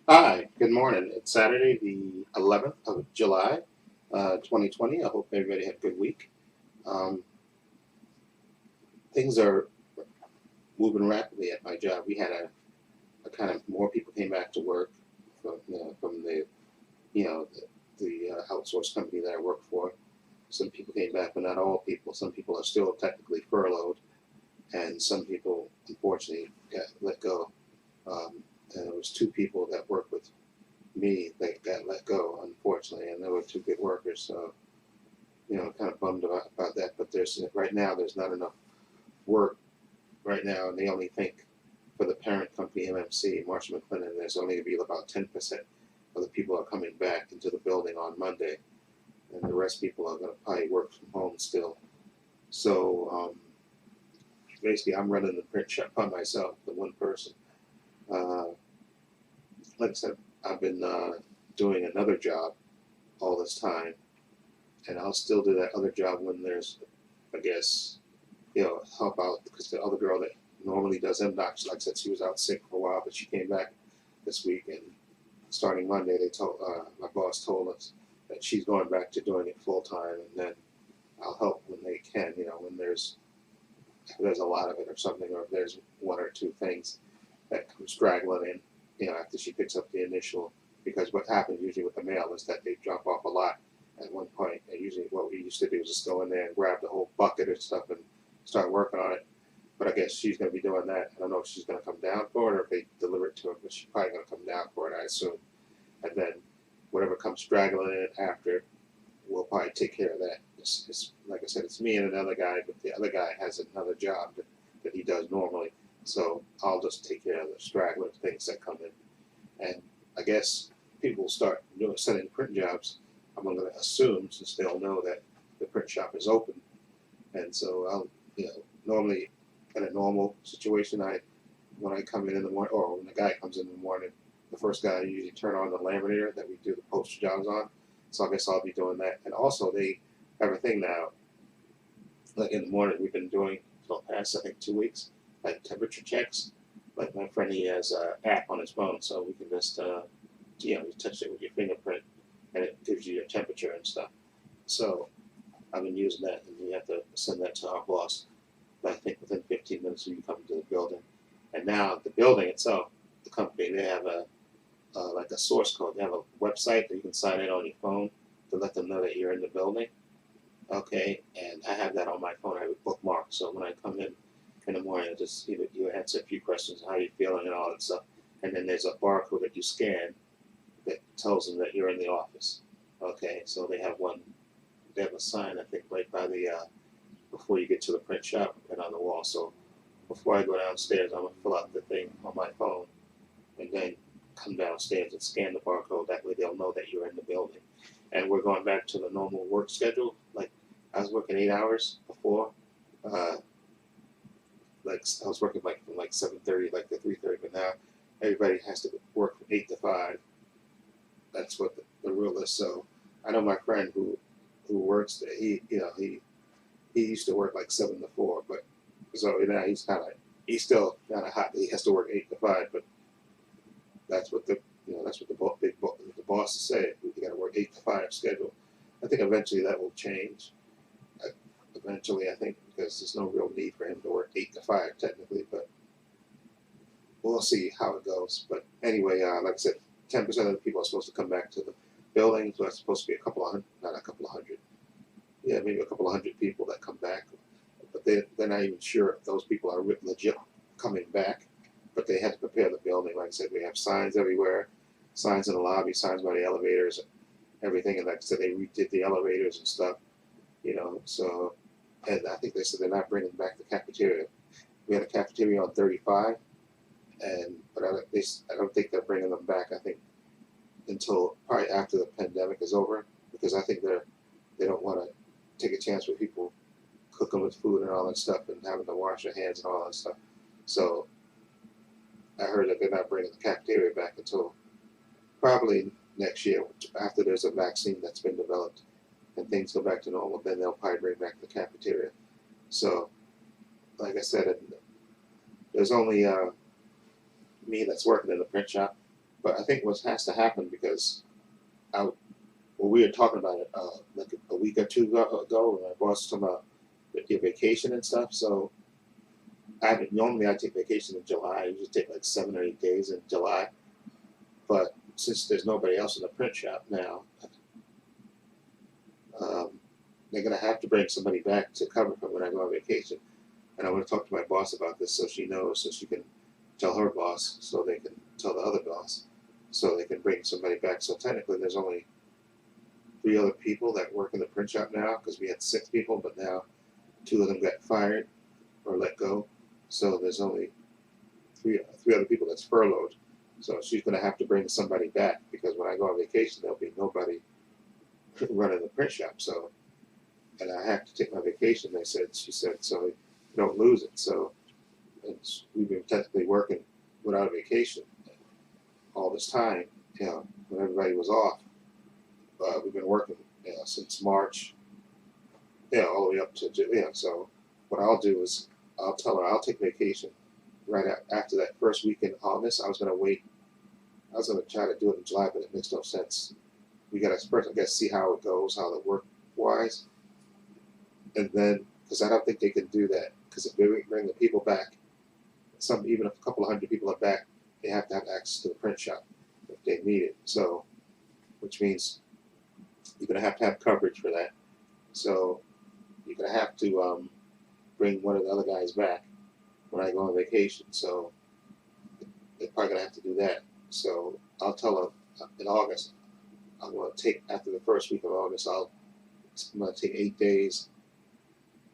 Hi, good morning. It's Saturday, the 11th of July, 2020. I hope everybody had a good week. Um, Things are moving rapidly at my job. We had a kind of more people came back to work from the outsourced company that I work for. Some people came back, but not all people. Some people are still technically furloughed, and some people unfortunately got let go. And there was two people that worked with me that got let go, unfortunately, and they were two good workers. So kind of bummed about that. But right now there's not enough work right now, and they only think for the parent company MMC, Marsh McLennan, there's only going to be about 10% of the people are coming back into the building on Monday, and the rest people are going to probably work from home still. So basically, I'm running the print shop by myself, the one person. Uh, like I said, I've been doing another job all this time, and I'll still do that other job when there's, I guess, help out because the other girl that normally does MDocs, like I said, she was out sick for a while, but she came back this week, and starting Monday, they told my boss told us that she's going back to doing it full time, and then I'll help when they can. When there's a lot of it or something, or if there's one or two things that come straggling in, after she picks up the initial. Because what happens usually with the mail is that they drop off a lot at one point, and usually what we used to do is just go in there and grab the whole bucket of stuff and start working on it. But I guess she's going to be doing that. I don't know if she's going to come down for it or if they deliver it to her, but she's probably going to come down for it, I assume. And then whatever comes straggling in after, we'll probably take care of that. Like I said, it's me and another guy, but the other guy has another job that he does normally. So I'll just take care of the straggler things that come in. And I guess people will start sending print jobs. I'm going to assume since they'll know that the print shop is open. And so normally in a normal situation, when I come in the morning, or when the guy comes in the morning, the first guy I usually turn on the laminator that we do the poster jobs on. So I guess I'll be doing that. And also they have a thing now, like in the morning we've been doing for the past I think 2 weeks, like temperature checks. Like my friend, he has an app on his phone, so we can just you touch it with your fingerprint, and it gives you your temperature and stuff. So I've been using that, and we have to send that to our boss. I think within 15 minutes of you coming to the building. And now the building itself, the company, they have a like a source code. They have a website that you can sign in on your phone to let them know that you're in the building. Okay, and I have that on my phone. I have it bookmarked, so when I come in the morning, I just you answer a few questions, how you feeling, and all that stuff. And then there's a barcode that you scan that tells them that you're in the office. Okay, so they have one. They have a sign I think right by the before you get to the print shop and on the wall. So before I go downstairs, I'm gonna fill out the thing on my phone and then come downstairs and scan the barcode. That way they'll know that you're in the building. And we're going back to the normal work schedule. Like I was working 8 hours before. Uh, like I was working like from like 7:30 like to 3:30, but now everybody has to work from 8 to 5. That's what the rule is. So I know my friend who works there. He used to work like 7 to 4, but so now he's still kind of hot. He has to work 8 to 5, but that's what the boss said. You got to work 8 to 5 schedule. I think eventually that will change. Uh, Eventually, I think because there's no real need for him to work 8 to 5 technically, but we'll see how it goes. But anyway, like I said, 10% of the people are supposed to come back to the building, so that's supposed to be a couple of hundred, not a couple of hundred. Yeah, maybe a couple of hundred people that come back, but they're not even sure if those people are legit coming back. But they had to prepare the building. Like I said, we have signs everywhere, signs in the lobby, signs by the elevators, everything. And like I said, they redid the elevators and stuff. So and I think they said they're not bringing back the cafeteria. We had a cafeteria on 35, but I don't think they're bringing them back. I think until probably after the pandemic is over, because I think they don't want to take a chance with people cooking with food and all that stuff and having to wash their hands and all that stuff. So I heard that they're not bringing the cafeteria back until probably next year after there's a vaccine that's been developed and things go back to normal. Then they'll probably bring back the cafeteria. So, like I said, there's only me that's working in the print shop. But I think what has to happen because I, well, we were talking about it like a week or two ago when my boss was talking about your vacation and stuff. So normally I take vacation in July. I usually take like 7 or 8 days in July. But since there's nobody else in the print shop now, um, they're gonna have to bring somebody back to cover for when I go on vacation. And I want to talk to my boss about this so she knows, so she can tell her boss, so they can tell the other boss, so they can bring somebody back. So technically, there's only 3 other people that work in the print shop now because we had 6 people, but now 2 of them got fired or let go. So there's only three other people that's furloughed. So she's going to have to bring somebody back because when I go on vacation, there'll be nobody running the print shop. So, and I have to take my vacation. She said, so you don't lose it. So we've been technically working without a vacation all this time. When everybody was off, we've been working since March. All the way up to So what I'll do is I'll tell her I'll take vacation right after that first week in August. I was going to wait. I was going to try to do it in July, but it makes no sense. We got to first, I guess, see how it goes, how it work wise, and then because I don't think they can do that because if they bring the people back, even if a couple of hundred people are back, they have to have access to the print shop if they need it. So, which means you're going to have coverage for that. So you're going to have to bring one of the other guys back when I go on vacation. So they're probably going to have to do that. So I'll tell her in August, I'm going to take, after the first week of August, I'm going to take 8 days.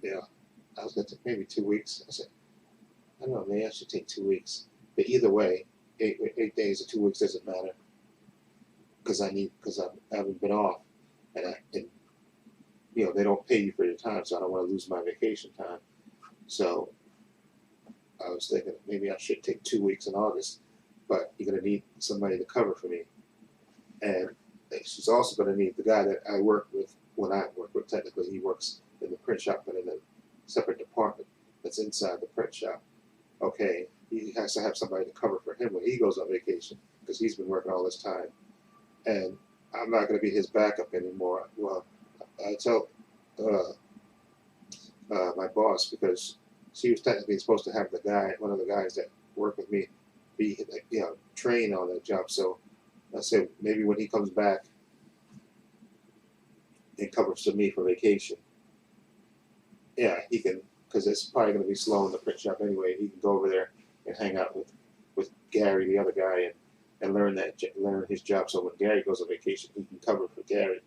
I was going to take maybe 2 weeks. I said, I don't know, maybe I should take 2 weeks. But either way, 8 days or 2 weeks doesn't matter because I haven't been off, and they don't pay you for your time, so I don't want to lose my vacation time. So I was thinking maybe I should take 2 weeks in August, but you're going to need somebody to cover for me, and she's also going to need the guy that I work with when I work with. Technically, he works in the print shop, but in a separate department that's inside the print shop. Okay, he has to have somebody to cover for him when he goes on vacation because he's been working all this time, and I'm not going to be his backup anymore. Well, I tell my boss because she was technically supposed to have one of the guys that work with me, be trained on that job. So I said maybe when he comes back and covers for me for vacation, he can, because it's probably going to be slow in the print shop anyway. He can go over there and hang out with Gary, the other guy, and learn his job. So when Gary goes on vacation, he can cover for Gary.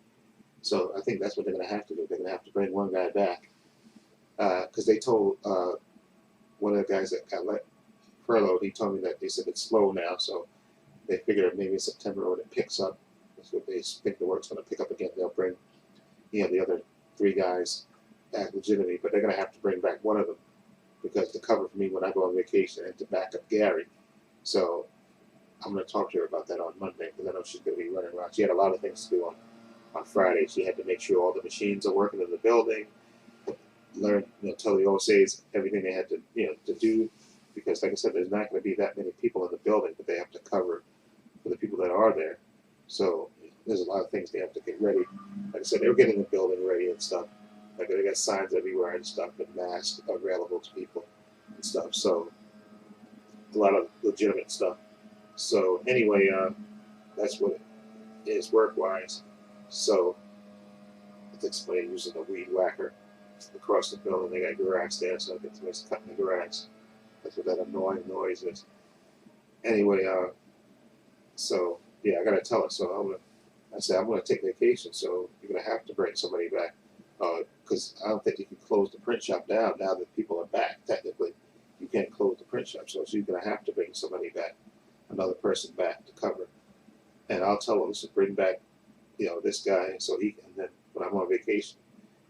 So I think that's what they're going to have to do. They're going to have to bring one guy back because they told one of the guys that got furloughed. He told me that they said it's slow now, so they figure maybe in September when it picks up, that's what they think the work's going to pick up again. They'll bring the other 3 guys back legitimately, but they're going to have to bring back one of them because to cover for me when I go on vacation and to back up Gary. So I'm going to talk to her about that on Monday because I know she's going to be running around. She had a lot of things to do on Friday. She had to make sure all the machines are working in the building, learn, tell the OSAs everything they had to, to do, because like I said, there's not going to be that many people in the building, but they have to cover for the people that are there. So there's a lot of things they have to get ready. Like I said, they were getting the building ready and stuff. Like they got signs everywhere and stuff, and masks available to people and stuff. So a lot of legitimate stuff. So anyway, that's what it is work-wise. So it's explained using a weed whacker across the building. They got grass there, so I get to miss cutting the grass. That's what that annoying noise is. Anyway, so yeah, I gotta tell her. So I said I'm gonna take vacation, so you're gonna have to bring somebody back, because I don't think you can close the print shop down now that people are back. Technically, you can't close the print shop, so you're gonna have to bring somebody back, another person back to cover. And I'll tell them to bring back, this guy, so he can. And then when I'm on vacation,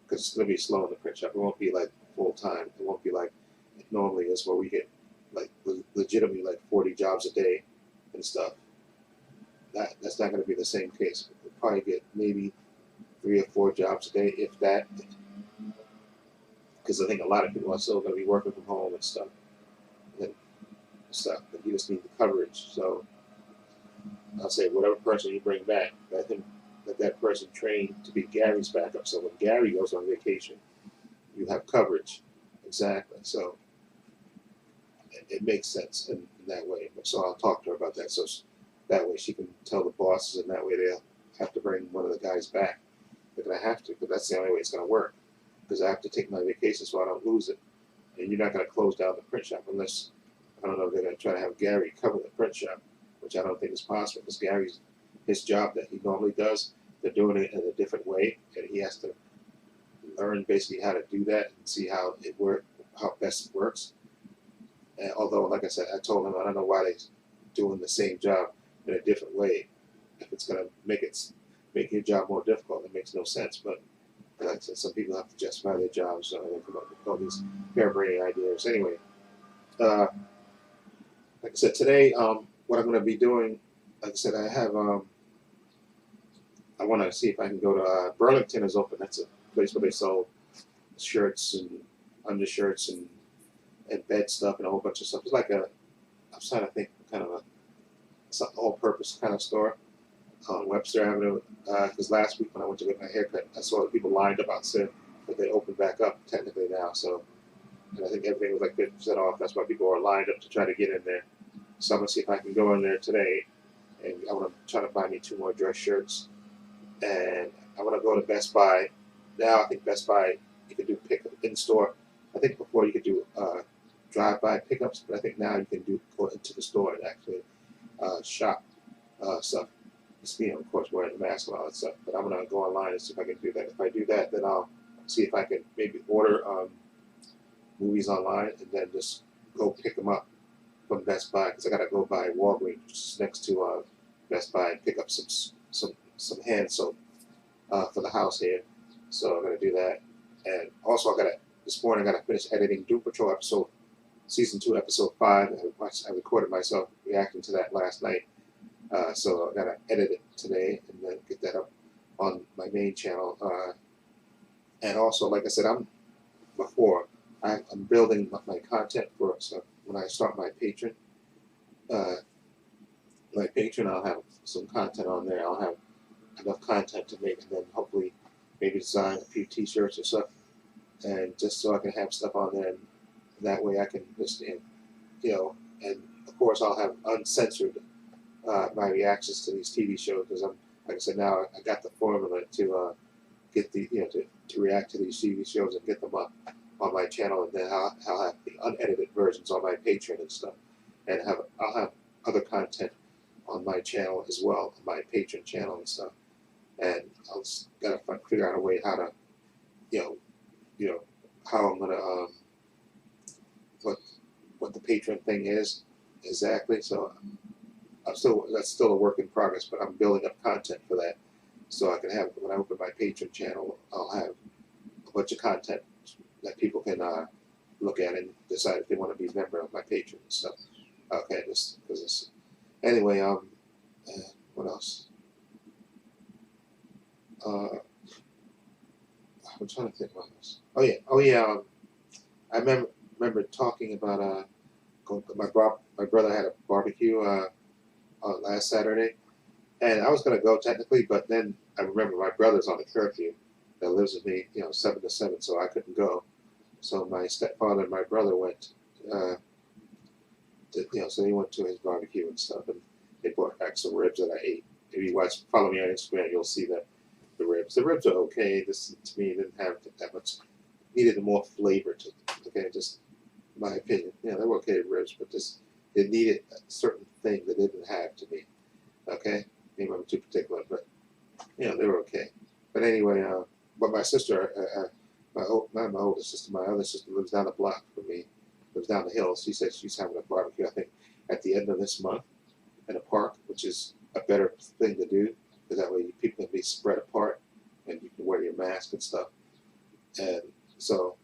because it's gonna be slow in the print shop, it won't be like full time. It won't be like it normally is, where we get like legitimately like 40 jobs a day and stuff. That's not going to be the same case. We'll probably get maybe 3 or 4 jobs a day, if that, because I think a lot of people are still going to be working from home and stuff, but you just need the coverage. So I'll say whatever person you bring back, let that person train to be Gary's backup. So when Gary goes on vacation, you have coverage. Exactly. So it makes sense in that way. So I'll talk to her about that. So that way she can tell the bosses, and that way they'll have to bring one of the guys back. They're gonna have to, because that's the only way it's gonna work. Because I have to take my vacation so I don't lose it. And you're not gonna close down the print shop unless, I don't know, they're gonna try to have Gary cover the print shop, which I don't think is possible, because Gary's his job that he normally does, they're doing it in a different way, and he has to learn basically how to do that and see how how best it works. And although, like I said, I told him I don't know why they're doing the same job in a different way. If it's gonna make your job more difficult, it makes no sense. But like I said, some people have to justify their jobs, so they come up with all these harebrained ideas. Anyway, like I said, today, what I'm going to be doing, like I said, I want to see if I can go to Burlington is open. That's a place where they sell shirts and undershirts and bed stuff and a whole bunch of stuff. It's like I'm trying to think, kind of it's an all-purpose kind of store on Webster Avenue. Because last week when I went to get my haircut, I saw the people lined up outside, but they opened back up technically now. So, and I think everything was like 50% off. That's why people are lined up to try to get in there. So I'm gonna see if I can go in there today, and I want to try to buy me 2 more dress shirts. And I want to go to Best Buy. Now I think Best Buy you can do pick in store. I think before you could do drive-by pickups, but I think now you can go into the store and actually shop stuff. Of course, wearing the mask and all that stuff. But I'm gonna go online and see if I can do that. If I do that, then I'll see if I can maybe order movies online and then just go pick them up from Best Buy, because I gotta go by Walgreens, which is next to Best Buy, and pick up some hand soap for the house here. So I'm gonna do that. And also this morning I gotta finish editing Doom Patrol season 2, episode 5. I recorded myself reacting to that last night. So I gotta edit it today and then get that up on my main channel. And also, like I said, I'm building my content for, so when I start my Patreon, I'll have some content on there. I'll have enough content to make, and then hopefully maybe design a few T-shirts or stuff, and just so I can have stuff on there, and that way I can just, and of course I'll have uncensored my reactions to these TV shows, because like I said, now I got the formula to get to react to these TV shows and get them up on my channel, and then I'll have the unedited versions on my Patreon and stuff, and I'll have other content on my channel as well, on my Patreon channel and stuff, and I'll just gotta figure out a way how to, how I'm gonna what the Patreon thing is exactly. So that's still a work in progress, but I'm building up content for that, so I can have, when I open my Patreon channel, I'll have a bunch of content that people can look at and decide if they want to be a member of my Patreon and stuff. Okay, anyway, what else? I'm trying to think about this. Oh yeah. I remember talking about my brother had a barbecue last Saturday, and I was gonna go technically, but then I remember my brother's on a curfew that lives with me, 7 to 7, so I couldn't go. So my stepfather and my brother went. So they went to his barbecue and stuff, and they brought back some ribs that I ate. If you follow me on Instagram, you'll see the ribs. The ribs are okay. This, to me, didn't have that much. Needed more flavor to them. Okay, just my opinion. They were okay ribs, but it needed a certain thing that it didn't have to me. Okay, maybe I'm too particular, but they were okay. But anyway, but my sister, not my oldest sister, my other sister lives down the block from me, lives down the hill. She said she's having a barbecue, I think, at the end of this month in a park, which is a better thing to do, because that way people can be spread apart and you can wear your mask and stuff. And so,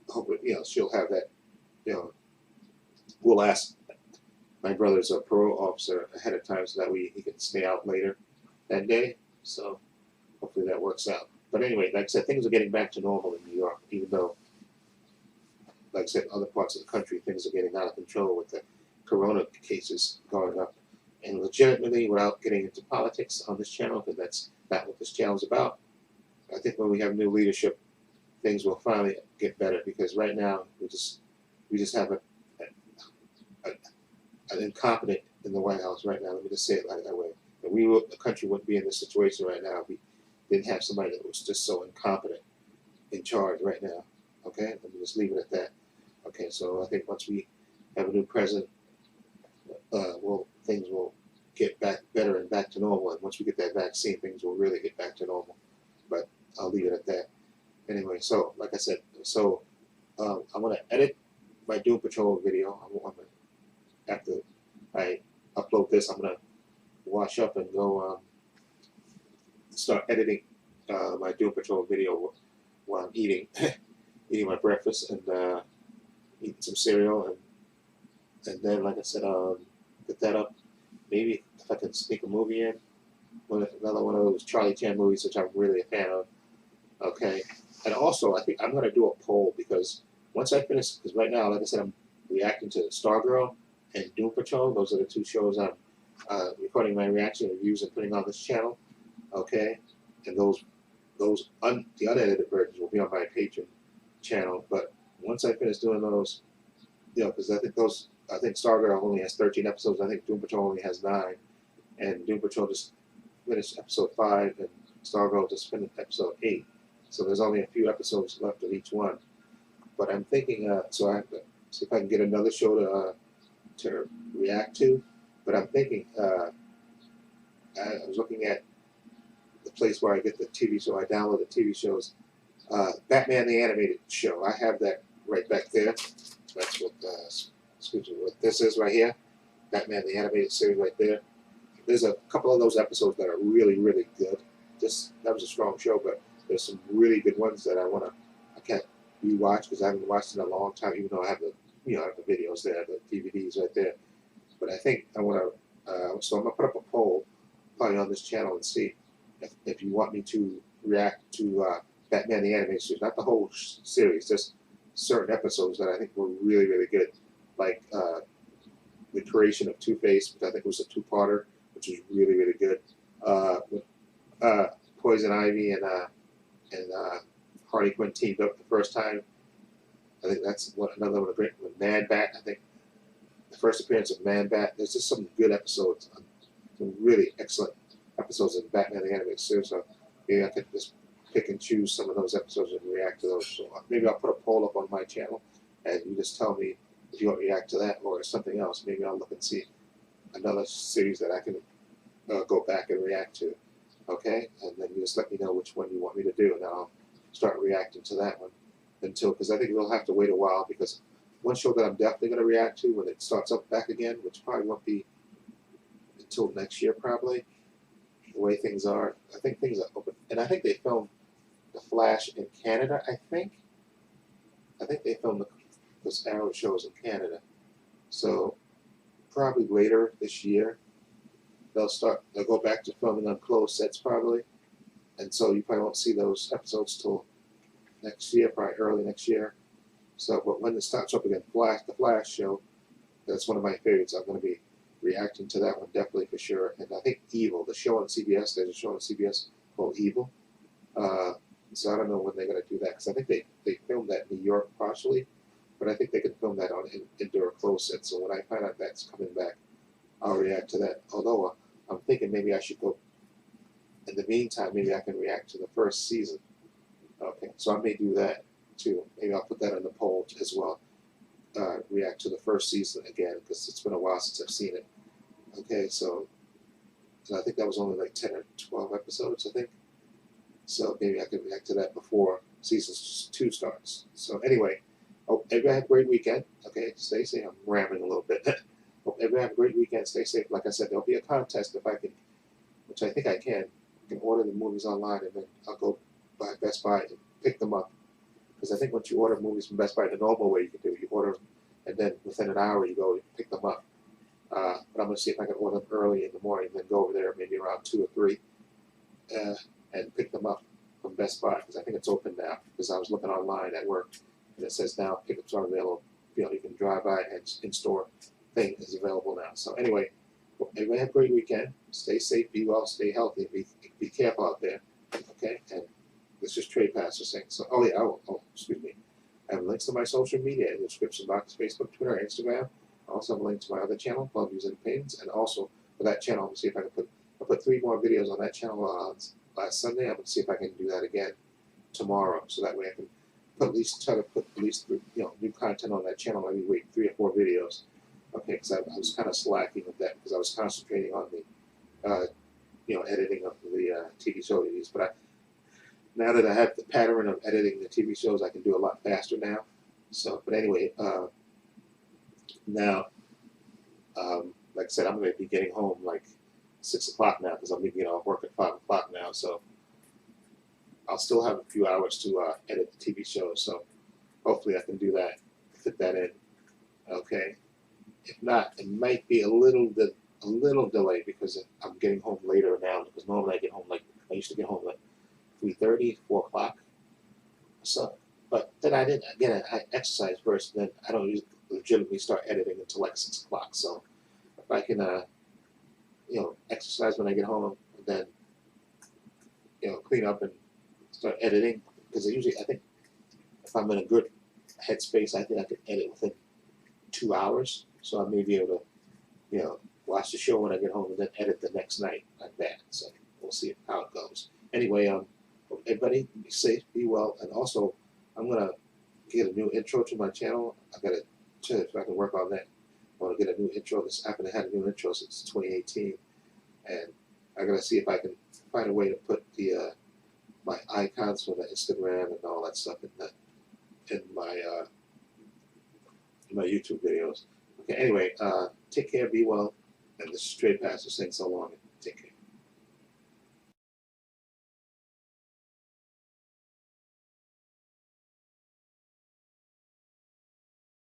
hopefully, she'll have that. We'll ask my brother's a parole officer ahead of time, so that way he can stay out later that day. So hopefully that works out. But anyway, like I said, things are getting back to normal in New York, even though, like I said, other parts of the country, things are getting out of control with the corona cases going up. and legitimately without getting into politics on this channel, because that's not what this channel is about. I think when we have new leadership, things will finally get better, because right now we just have a an incompetent in the White House right now. Let me just say it like that way. And the country wouldn't be in this situation right now if we didn't have somebody that was just so incompetent in charge right now. Okay, let me just leave it at that. Okay, so I think once we have a new president, things will get back better and back to normal. And once we get that vaccine, things will really get back to normal. But I'll leave it at that. Anyway, so like I said, so I'm gonna edit my Doom Patrol video. After I upload this, I'm gonna wash up and go start editing my Doom Patrol video while I'm eating eating my breakfast and eating some cereal, and then like I said, get that up. Maybe if I can sneak a movie in, another one of those Charlie Chan movies, which I'm really a fan of. Okay, and also I think I'm gonna do a poll, because once I finish, because right now, like I said, I'm reacting to Stargirl and Doom Patrol. Those are the two shows I'm recording my reaction reviews and putting on this channel. Okay, and the unedited versions will be on my Patreon channel. But once I finish doing those, because I think Stargirl only has 13 episodes. I think Doom Patrol only has 9, and Doom Patrol just finished episode 5, and Stargirl just finished episode 8. So there's only a few episodes left of each one. But I'm thinking, so I have to see if I can get another show to react to. But I'm thinking, I was looking at the place where I get the TV show. I download the TV shows. Batman the Animated Show. I have that right back there. That's what, excuse me, what this is right here. Batman the Animated Series right there. There's a couple of those episodes that are really, really good. That was a strong show, but there's some really good ones that I can't rewatch because I haven't watched in a long time, even though I have I have the videos there, the DVDs right there. But I think I want to, so I'm going to put up a poll probably on this channel and see if you want me to react to Batman the Animated Series, not the whole series, just certain episodes that I think were really, really good, like the creation of Two-Face, which I think was a two-parter, which was really, really good. Poison Ivy and Harley Quinn teamed up the first time. I think that's another one of the great. With Man Bat, I think the first appearance of Man Bat. There's just some good episodes, some really excellent episodes of Batman the Animated Series. So maybe I could just pick and choose some of those episodes and react to those. So maybe I'll put a poll up on my channel, and you just tell me if you want to react to that or something else. Maybe I'll look and see another series that I can go back and react to. Okay, and then you just let me know which one you want me to do, and I'll start reacting to that one because I think we'll have to wait a while, because one show that I'm definitely going to react to when it starts up back again, which probably won't be until next year probably, the way things are. I think things are open, and I think they filmed The Flash in Canada, I think they filmed those Arrow shows in Canada, so probably later this year they'll go back to filming on closed sets probably, and so you probably won't see those episodes till next year, probably early next year. So, but when it starts up again, the Flash show, that's one of my favorites. I'm going to be reacting to that one definitely for sure. And I think Evil, the show on CBS, there's a show on CBS called Evil. So I don't know when they're going to do that, because I think they filmed that in New York partially, but I think they can film that on indoor closed set. So when I find out that's coming back, I'll react to that. Although I'm thinking maybe I should go, in the meantime, maybe I can react to the first season. Okay, so I may do that too. Maybe I'll put that on the poll as well. React to the first season again, because it's been a while since I've seen it. Okay, so I think that was only like 10 or 12 episodes, I think. So maybe I can react to that before season 2 starts. So anyway, hope everybody have a great weekend. Okay, stay safe. I'm rambling a little bit. Hope everybody have a great weekend. Stay safe. Like I said, there'll be a contest if I can, which I think I can. I can order the movies online, and then I'll go by Best Buy and pick them up. Because I think once you order movies from Best Buy, the normal way you can do it, you order them, and then within an hour you go and pick them up. But I'm going to see if I can order them early in the morning, and then go over there maybe around 2 or 3 and pick them up from Best Buy, because I think it's open now. Because I was looking online at work, and it says now pickups are available. You can drive by, and in-store thing is available now. So anyway, hope everybody have a great weekend. Stay safe, be well, stay healthy, be careful out there. Okay, and this is Trepacer saying so. Oh yeah, excuse me. I have links to my social media in the description box: Facebook, Twitter, Instagram. I also have a link to my other channel, Club Views and Opinions, and also for that channel, I'm gonna see if I can put 3 more videos on that channel last Sunday. I'm gonna see if I can do that again tomorrow, so that way I can try to put at least new content on that channel every week, 3 or 4 videos. Okay, because I was kind of slacking with that because I was concentrating on the editing of the TV shows. But now that I have the pattern of editing the TV shows, I can do a lot faster now. So, but anyway, now, like I said, I'm going to be getting home like 6 o'clock now because I'm going to get off work at 5 o'clock now. So I'll still have a few hours to edit the TV shows. So hopefully I can do that, fit that in. Okay. If not, it might be a little delay because I'm getting home later now. Because normally I get home I used to get home 3:30, 4 o'clock. So, but then I didn't. Again, I exercise first, and then I don't legitimately start editing until like 6 o'clock. So, if I can, exercise when I get home, and then, clean up and start editing, because I think, if I'm in a good headspace, I think I can edit within 2 hours. So I may be able to, watch the show when I get home and then edit the next night like that. So we'll see how it goes. Anyway, everybody be safe, be well, and also I'm gonna get a new intro to my channel. I gotta check if I can work on that. I want to get a new intro. I haven't had a new intro since 2018, and I gotta see if I can find a way to put the my icons for the Instagram and all that stuff in my YouTube videos. Okay, anyway, take care, be well, and this is Trepacer saying so long. Take care.